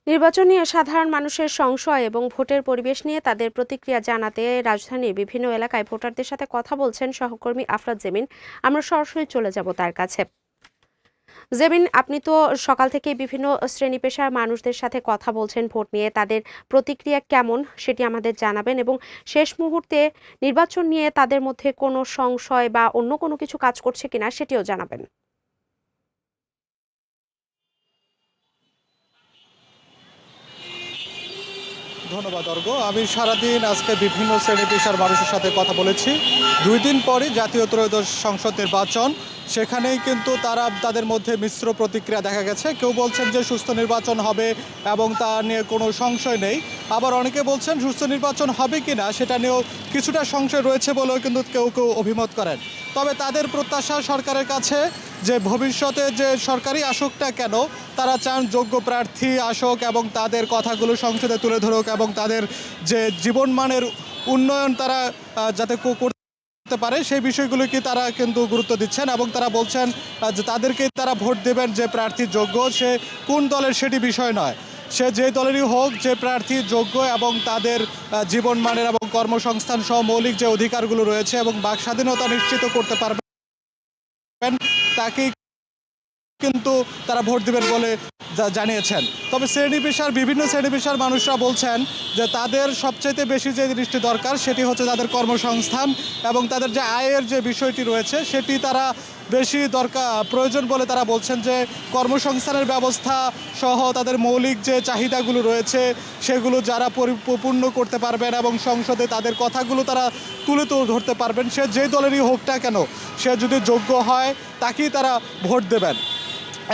নির্বাচন নিয়ে সাধারণ মানুষের সংশয় এবং ভোটের পরিবেশ নিয়ে তাদের প্রতিক্রিয়া জানাতে রাজধানীর বিভিন্ন এলাকায় ভোটারদের সাথে কথা বলছেন সহকর্মী আফরাদ জেমিন। আমরা সরাসরি চলে যাব তার কাছে। জেমিন, আপনি তো সকাল থেকে বিভিন্ন শ্রেণী পেশার মানুষদের সাথে কথা বলছেন ভোট নিয়ে, তাদের প্রতিক্রিয়া কেমন সেটি আমাদের জানাবেন এবং শেষ মুহূর্তে নির্বাচন নিয়ে তাদের মধ্যে কোনো সংশয় বা অন্য কোনো কিছু কাজ করছে কিনা সেটিও জানাবেন। ধন্যবাদ অর্ঘ্য। আমি সারাদিন আজকে বিভিন্ন শ্রেণী পেশার মানুষের সাথে কথা বলেছি। 2 দিন পরই জাতীয় ত্রয়োদশ সংসদ নির্বাচন, সেখানেই কিন্তু তাদের মধ্যে মিশ্র প্রতিক্রিয়া দেখা গেছে। কেউ বলছেন যে সুস্থ নির্বাচন হবে এবং তা নিয়ে কোনো সংশয় নেই, আবার অনেকে বলছেন সুস্থ নির্বাচন হবে কি না সেটা নিয়েও কিছুটা সংশয় রয়েছে বলেও কিন্তু কেউ কেউ অভিমত করেন। তবে তাদের প্রত্যাশা সরকারের কাছে যে ভবিষ্যতে যে সরকারি আসুক না কেন, তারা চান যোগ্য প্রার্থী আসুক এবং তাদের কথাগুলো সংসদে তুলে ধরুক এবং তাদের যে জীবনমানের উন্নয়ন তারা যাতে করতে পারে সেই বিষয়গুলোকে তারা কিন্তু গুরুত্ব দিচ্ছেন এবং তারা বলছেন যে তাদেরকে তারা ভোট দেবেন যে প্রার্থী যোগ্য, সে কোন দলের সেটি বিষয় নয়, সে যে দলেরই হোক, যে প্রার্থী যোগ্য এবং তাদের জীবনমানের এবং কর্মসংস্থান সহ মৌলিক যে অধিকারগুলো রয়েছে এবং বাক স্বাধীনতা নিশ্চিত করতে পারবেন তাকেই কিন্তু তারা ভোট দেবেন বলে জানিয়েছেন। তবে বিভিন্ন শ্রেণী পেশার মানুষরা বলছেন যে তাদের সবচাইতে বেশি যে জিনিসটি দরকার সেটি হচ্ছে তাদের কর্মসংস্থান এবং তাদের যে আয়ের যে বিষয়টি রয়েছে সেটি তারা বেশি প্রয়োজন বলে তারা বলছেন যে কর্মসংস্থানের ব্যবস্থা সহ তাদের মৌলিক যে চাহিদাগুলো রয়েছে সেগুলো যারা পূর্ণ করতে পারবেন এবং সংসদে তাদের কথাগুলো তারা তুলে ধরতে পারবেন, সে যে দলেরই হোক না কেন, সে যদি যোগ্য হয় তাকেই তারা ভোট দেবেন,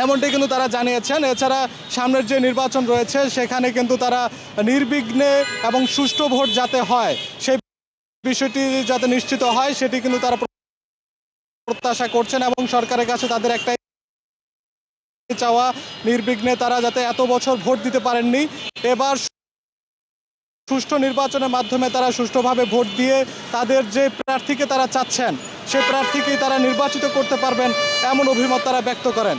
এমনটি কিন্তু তারা জানিয়েছেন। এছাড়া সামনের যে নির্বাচন রয়েছে সেখানে কিন্তু তারা নির্বিঘ্নে এবং সুষ্ঠু ভোট যাতে হয় সেই বিষয়টি যাতে নিশ্চিত হয় সেটি কিন্তু তারা প্রত্যাশা করছেন এবং সরকারের কাছে তাদের একটাই চাওয়া, নির্বিঘ্নে তারা যাতে এত বছর ভোট দিতে পারেননি, এবার সুষ্ঠু নির্বাচনের মাধ্যমে তারা সুষ্ঠুভাবে ভোট দিয়ে তাদের যে প্রার্থীকে তারা চাচ্ছেন সেই প্রার্থীকেই তারা নির্বাচিত করতে পারবেন, এমন অভিমত তারা ব্যক্ত করেন।